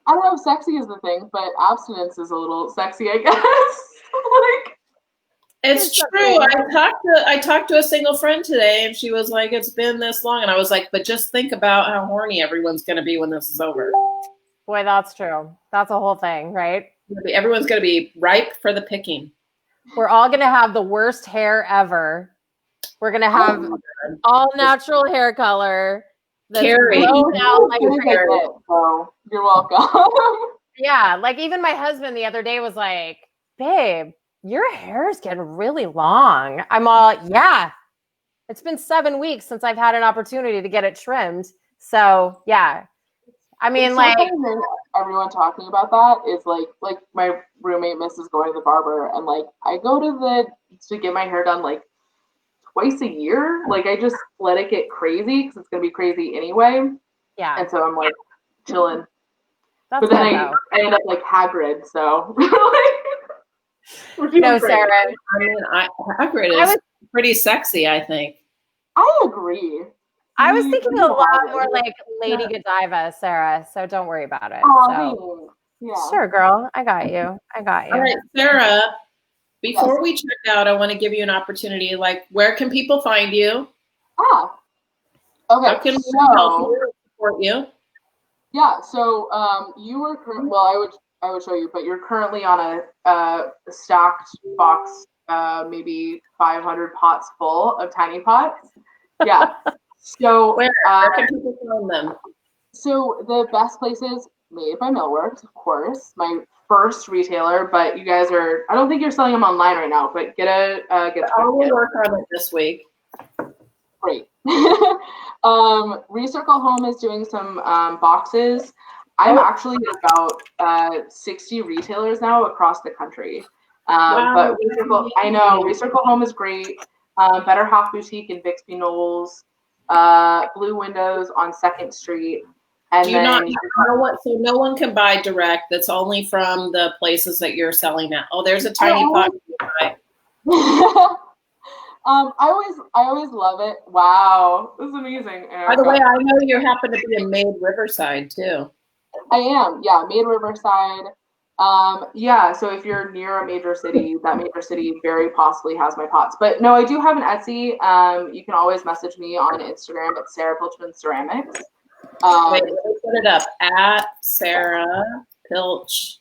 I don't know if sexy is the thing, but abstinence is a little sexy, I guess. Like. It's true. I talked to a single friend today and she was like, it's been this long. And I was like, but just think about how horny everyone's going to be when this is over. Boy, that's true. That's a whole thing, right? Everyone's going to be ripe for the picking. We're all going to have the worst hair ever. We're going to have all natural hair color. Keri. Out like so you're welcome. Yeah. Like even my husband the other day was like, babe, your hair is getting really long. I'm all, yeah, it's been 7 weeks since I've had an opportunity to get it trimmed. So yeah, I mean, like everyone talking about that is like my roommate misses going to the barber and like I go to get my hair done like twice a year. Like I just let it get crazy because it's going to be crazy anyway. Yeah. And so I'm like chilling. That's but then I end up like Hagrid. So no, Sarah. I mean, Hagrid is pretty sexy, I think. I agree. I was thinking a lot more like Lady Godiva, Sarah. So don't worry about it. Oh, yeah. Sure, girl. I got you. All right, Sarah. Before we check out, I want to give you an opportunity. Like, where can people find you? Okay. How can we help you support you? Yeah, so you were well. I would show you, but you're currently on a stacked box, maybe 500 pots full of tiny pots. Yeah. So Where can people find them? so the best places made by Millworks, of course, my first retailer. But you guys are. I don't think you're selling them online right now, but get a I will work on it this week. Great. Recircle Home is doing some boxes. I'm actually at about 60 retailers now across the country. But Recircle Home is great. Better Half Boutique in Bixby Knowles. Blue Windows on 2nd Street. And so no one can buy direct. That's only from the places that you're selling at. Oh, there's a tiny pot. I always love it. Wow, this is amazing. By the way, I know you happen to be in Made Riverside too. I am, yeah, Made Riverside. Yeah, so if you're near a major city, that major city very possibly has my pots. But no, I do have an Etsy. You can always message me on Instagram at Sara Pilchman Ceramics. Wait, let me put it up at Sara Pilch.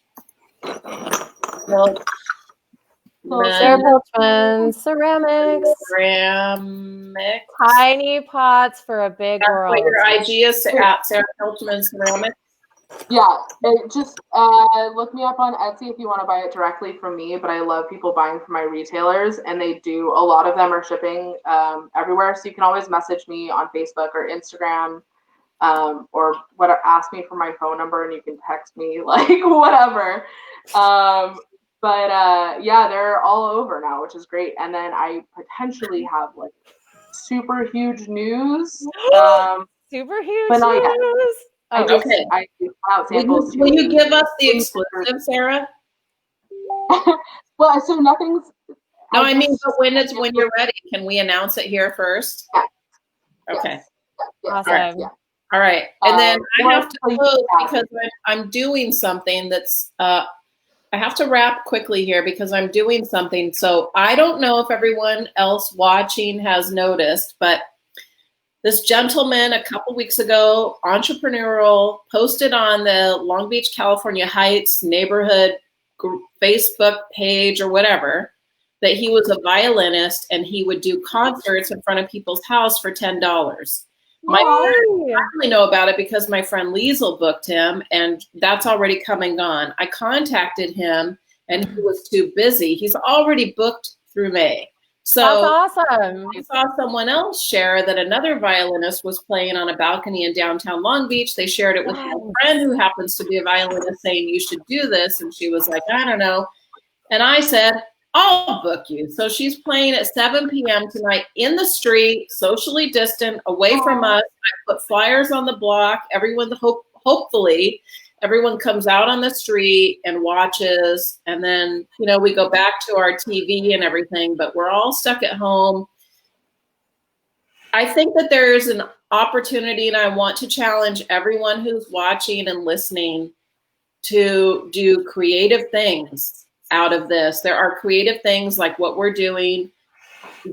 Sara Pilchman Ceramics. Tiny pots for a big world. Your IG is at Sara Pilchman Ceramics. Yeah, just look me up on Etsy if you want to buy it directly from me. But I love people buying from my retailers, and they do. A lot of them are shipping everywhere, so you can always message me on Facebook or Instagram, or ask me for my phone number, and you can text me, like whatever. But yeah, they're all over now, which is great. And then I potentially have like super huge news. Super huge news. I do out samples. Will you give us the exclusive, Sara? Well, so nothing's. No, I mean, but when you're ready, can we announce it here first? Yeah. Okay. Yes. Awesome. Yeah. All right. And then I have to close because I'm doing something that's. I have to wrap quickly here because I'm doing something. So I don't know if everyone else watching has noticed, but this gentleman a couple weeks ago, entrepreneurial, posted on the Long Beach, California Heights neighborhood Facebook page or whatever that he was a violinist and he would do concerts in front of people's house for $10. I only know about it because my friend Liesel booked him, and that's already come and gone. I contacted him, and he was too busy. He's already booked through May. So that's awesome. I saw someone else share that another violinist was playing on a balcony in downtown Long Beach. They shared it with my friend who happens to be a violinist saying, you should do this. And she was like, I don't know. And I said, I'll book you. So she's playing at 7 p.m. tonight in the street, socially distant, away from us. I put flyers on the block. Everyone, hopefully, everyone comes out on the street and watches. And then, we go back to our TV and everything, but we're all stuck at home. I think that there's an opportunity, and I want to challenge everyone who's watching and listening to do creative things out of this. There are creative things like what we're doing,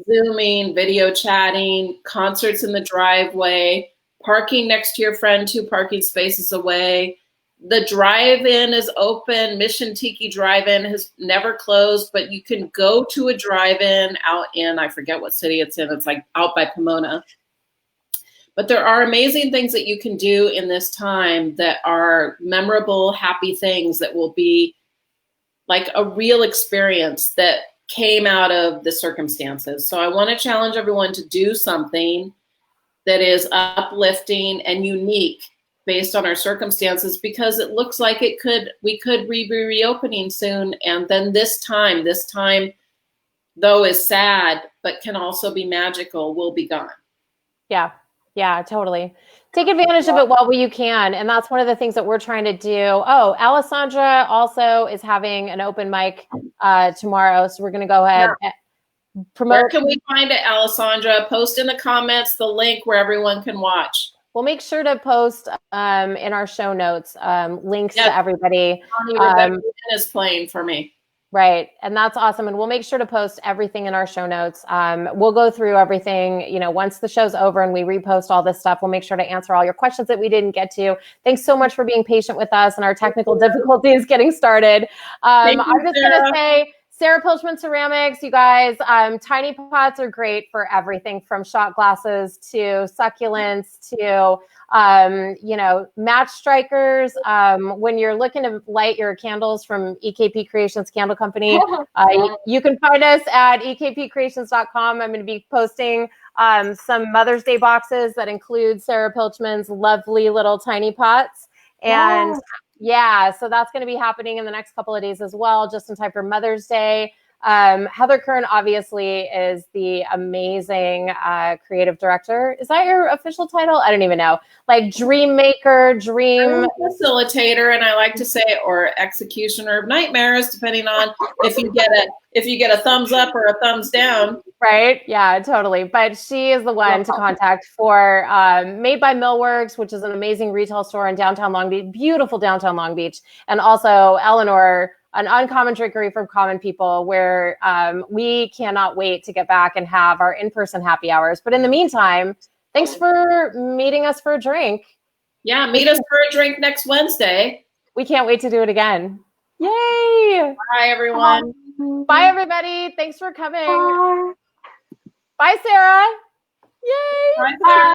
Zooming, video chatting, concerts in the driveway, parking next to your friend 2 parking spaces away. The drive-in is open. Mission Tiki Drive-In has never closed, but you can go to a drive-in out in, I forget what city it's in. It's like out by Pomona. But there are amazing things that you can do in this time that are memorable, happy things that will be like a real experience that came out of the circumstances. So I want to challenge everyone to do something that is uplifting and unique based on our circumstances, because it looks like we could be reopening soon. And then this time, though is sad, but can also be magical, will be gone. Yeah, totally. Take advantage of it while you can. And that's one of the things that we're trying to do. Oh, Alessandra also is having an open mic tomorrow. So we're going to go ahead and promote. Where can we find it, Alessandra? Post in the comments the link where everyone can watch. We'll make sure to post in our show notes links to everybody. Is playing for me. Right. And that's awesome. And we'll make sure to post everything in our show notes. We'll go through everything, once the show's over and we repost all this stuff, we'll make sure to answer all your questions that we didn't get to. Thanks so much for being patient with us and our technical difficulties getting started. I'm just going to say, Sara Pilchman Ceramics, you guys, tiny pots are great for everything from shot glasses to succulents to match strikers. When you're looking to light your candles from EKP Creations Candle Company, you can find us at ekpcreations.com. I'm going to be posting some Mother's Day boxes that include Sara Pilchman's lovely little tiny pots. And so that's going to be happening in the next couple of days as well, just in time for Mother's Day. Heather Kern obviously is the amazing creative director. Is that your official title? I don't even know. Like dream maker, dream facilitator, and I like to say, or executioner of nightmares, depending on if you get a thumbs up or a thumbs down. Right? Yeah, totally. But she is the one to contact for Made by Millworks, which is an amazing retail store in downtown Long Beach, beautiful downtown Long Beach, and also Eleanor, an uncommon trickery from common people, where we cannot wait to get back and have our in-person happy hours. But in the meantime, thanks for meeting us for a drink. Yeah, meet us for a drink next Wednesday. We can't wait to do it again. Yay! Bye, everyone. Bye, everybody. Thanks for coming. Bye, Sara. Yay! Bye, Sara.